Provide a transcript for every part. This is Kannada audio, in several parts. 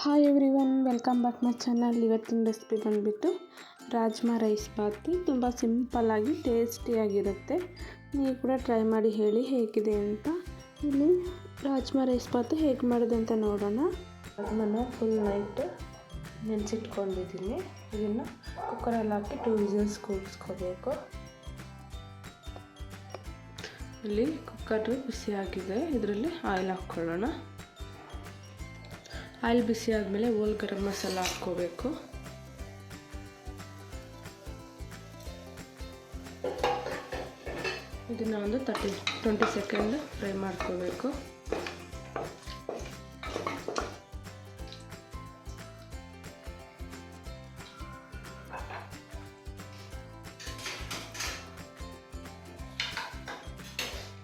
Hi everyone, welcome back my channel. ಇವತ್ತಿನ ರೆಸಿಪಿ ಬಂದುಬಿಟ್ಟು ರಾಜ್ಮಾ ರೈಸ್ ಬಾತ್. ತುಂಬ ಸಿಂಪಲ್ಲಾಗಿ ಟೇಸ್ಟಿಯಾಗಿರುತ್ತೆ. ನೀವು ಕೂಡ ಟ್ರೈ ಮಾಡಿ ಹೇಳಿ ಹೇಗಿದೆ ಅಂತ. ಇಲ್ಲಿ ರಾಜ್ಮಾ ರೈಸ್ ಬಾತ್ ಹೇಗೆ ಮಾಡೋದು ಅಂತ ನೋಡೋಣ. ರಾಜ್ಮಾನ ಫುಲ್ ನೈಟ್ ನೆನೆಸಿಟ್ಕೊಂಡಿದ್ದೀನಿ. ಇದನ್ನು ಕುಕ್ಕರಲ್ಲಿ ಹಾಕಿ 2 ವಿಸಿಲ್ಸ್ ಕೂಗಿಸ್ಕೋಬೇಕು. ಇಲ್ಲಿ ಕುಕ್ಕರು ಬಿಸಿಯಾಗಿದೆ. ಇದರಲ್ಲಿ ಆಯಿಲ್ ಹಾಕ್ಕೊಳ್ಳೋಣ. ಆಯಿಲ್ ಬಿಸಿ ಆದಮೇಲೆ ಹೋಲ್ ಗರಂ ಮಸಾಲ ಹಾಕ್ಕೋಬೇಕು. ಇದನ್ನು ಒಂದು 20 ಸೆಕೆಂಡ್ ಫ್ರೈ ಮಾಡ್ಕೋಬೇಕು.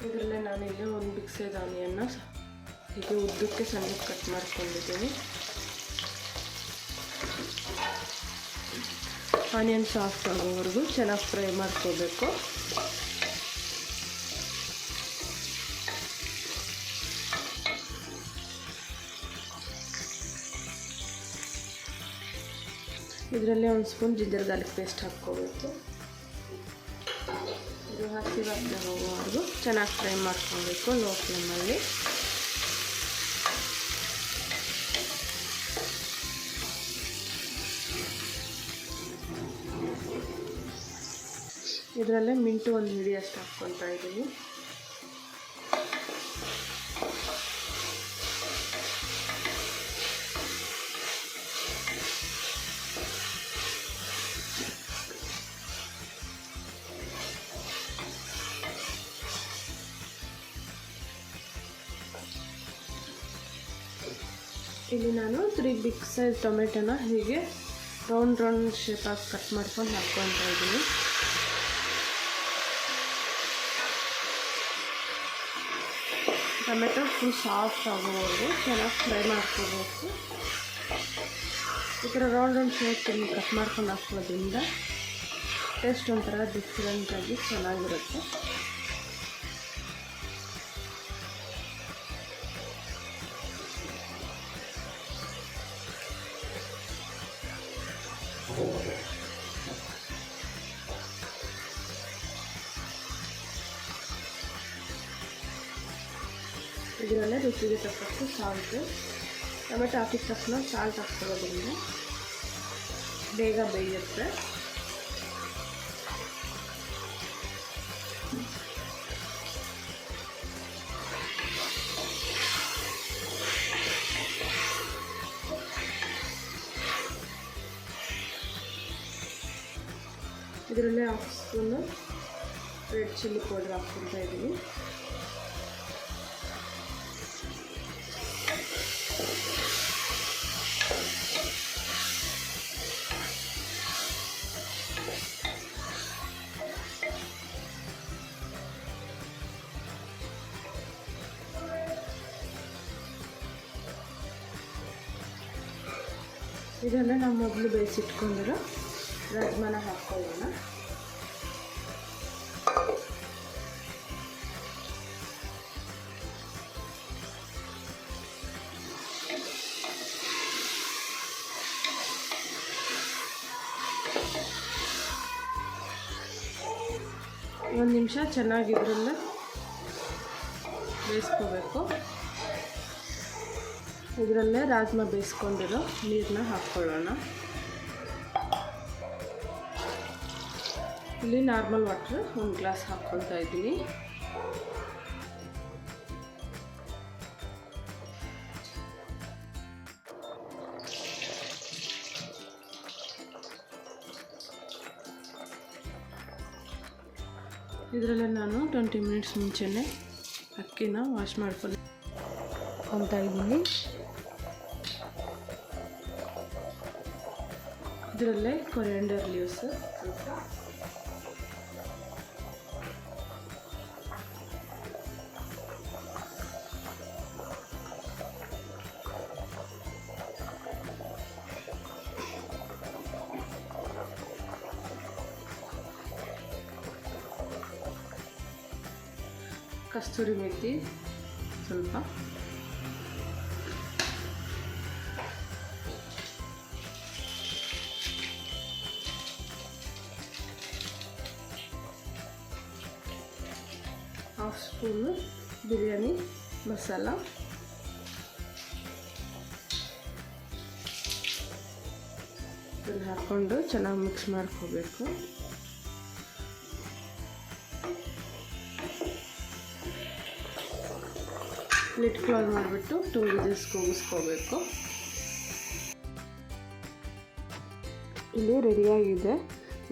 ಇದರಲ್ಲೇ ನಾನಿಲ್ಲಿ ಒಂದು ಬಿಗ್ ಸೈಜ್ ಆನಿಯನ್ನ ಹೀಗೆ ಉದ್ದಕ್ಕೆ ಸಣ್ಣ ಕಟ್ ಮಾಡ್ಕೊಂಡಿದ್ದೀನಿ. ಆನಿಯನ್ ಸಾಫ್ಟ್ ಆಗೋವರೆಗೂ ಚೆನ್ನಾಗಿ ಫ್ರೈ ಮಾಡ್ಕೋಬೇಕು. ಇದರಲ್ಲೇ 1 ಸ್ಪೂನ್ ಜಿಂಜರ್ ಗಾರ್ಲಿಕ್ ಪೇಸ್ಟ್ ಹಾಕ್ಕೋಬೇಕು. ಇದು ಹಸಿ ವಾಸನೆ ಹೋಗೋವರೆಗೂ ಚೆನ್ನಾಗಿ ಫ್ರೈ ಮಾಡ್ಕೋಬೇಕು ಲೋ ಫ್ಲೇಮಲ್ಲಿ. ಇದರಲ್ಲೇ ಮಿಂಟು 1 ಹಿಡಿಯಷ್ಟು ಹಾಕ್ಕೊತಾ ಇದ್ದೀನಿ. ಇಲ್ಲಿ ನಾನು 3 ಬಿಗ್ ಸೈಜ್ ಟೊಮೆಟೊನ ಹೀಗೆ ರೌಂಡ್ ಶೇಪ್ ಆಗಿ ಕಟ್ ಮಾಡ್ಕೊಂಡು ಹಾಕ್ಕೊತಾ ಇದ್ದೀನಿ. ಟೊಮೆಟೊ ಫುಲ್ ಸಾಫ್ಟ್ ಆಗೋವರೆಗೂ ಚೆನ್ನಾಗಿ ಫ್ರೈ ಮಾಡ್ಕೋಬೇಕು. ಈ ಥರ ರೌಂಡ್ ಶೇಪ್ ಕಟ್ ಮಾಡ್ಕೊಂಡು ಹಾಕೋದ್ರಿಂದ ಟೇಸ್ಟ್ ಒಂಥರ ಡಿಫ್ರೆಂಟಾಗಿ ಚೆನ್ನಾಗಿರುತ್ತೆ. ಇದರಲ್ಲೇ ರುಚಿಗೆ ತಕ್ಕಷ್ಟು ಸಾಲ್ಟು. ಟೊಮೆಟೊ ಹಾಕಿದ ತಕ್ಷಣ ಸಾಲ್ಟ್ ಹಾಕ್ಕೊಳ್ಳೋದ್ರಿಂದ ಬೇಗ ಬೇಯುತ್ತೆ. ಇದರಲ್ಲೇ 1/2 ಸ್ಪೂನು ರೆಡ್ ಚಿಲ್ಲಿ ಪೌಡರ್ ಹಾಕ್ಕೊತಾ ಇದ್ದೀನಿ. ಇದನ್ನು ನಾವು ಮೊದಲು ಬೇಯಿಸಿಟ್ಕೊಂಡಿರೋ ರಾಜ್ಮಾನ ಹಾಕ್ಕೊಳ್ಳೋಣ. ಒಂದು ನಿಮಿಷ ಚೆನ್ನಾಗಿ ಇದರನ್ನ ಬೇಯಿಸ್ಕೋಬೇಕು. ಇದರಲ್ಲೇ ರಾಜ್ಮಾ ಬೇಯಿಸ್ಕೊಂಡಿರೋ ನೀರನ್ನ ಹಾಕ್ಕೊಳ್ಳೋಣ. ಇಲ್ಲಿ ನಾರ್ಮಲ್ ವಾಟ್ರ್ 1 ಗ್ಲಾಸ್ ಹಾಕ್ಕೊಳ್ತಾ ಇದ್ದೀನಿ. ಇದರಲ್ಲೇ ನಾನು 20 ಮಿನಿಟ್ಸ್ ಮುಂಚೆನೇ ಅಕ್ಕಿನ ವಾಶ್ ಮಾಡ್ಕೊಳ್ತಾ ಇದ್ದೀನಿ. ಇದರಲ್ಲೇ ಕೊರಿಯಾಂಡರ್ ಲೀವ್ಸ್ ಸ್ವಲ್ಪ, ಕಸ್ತೂರಿ ಮೆಥಿ ಸ್ವಲ್ಪ, ಸ್ಪೂನು ಬಿರಿಯಾನಿ ಮಸಾಲ, ಇದನ್ನು ಹಾಕ್ಕೊಂಡು ಚೆನ್ನಾಗಿ ಮಿಕ್ಸ್ ಮಾಡ್ಕೋಬೇಕು. ಲಿಡ್ ಕ್ಲೋಸ್ ಮಾಡಿಬಿಟ್ಟು 2 ವಿಸಿಲ್ಸ್ ಕೂಗಿಸ್ಕೋಬೇಕು. ಇಲ್ಲಿ ರೆಡಿಯಾಗಿದೆ.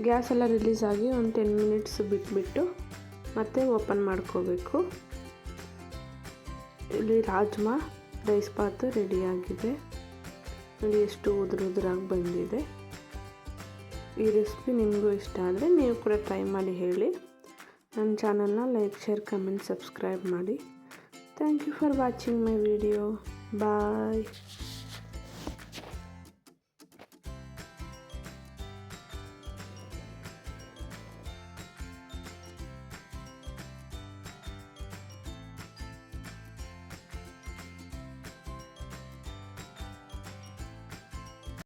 ಗ್ಯಾಸ್ ಎಲ್ಲ ರಿಲೀಸ್ ಆಗಿ ಒಂದು 10 ಮಿನಿಟ್ಸ್ ಬಿಟ್ಬಿಟ್ಟು ಮತ್ತೆ ಓಪನ್ ಮಾಡ್ಕೋಬೇಕು. ಇಲ್ಲಿ ರಾಜ್ಮಾ ರೈಸ್ ಬಾತ್ ರೆಡಿಯಾಗಿದೆ. ನೋಡಿ ಎಷ್ಟು ಉದುರಾಗಿ ಬಂದಿದೆ. ಈ ರೆಸಿಪಿ ನಿಮಗೂ ಇಷ್ಟ ಆದರೆ ನೀವು ಕೂಡ ಟ್ರೈ ಮಾಡಿ ಹೇಳಿ. ನನ್ನ ಚಾನಲ್ನ ಲೈಕ್, ಶೇರ್, ಕಮೆಂಟ್, ಸಬ್ಸ್ಕ್ರೈಬ್ ಮಾಡಿ. Thank you for watching my video. Bye.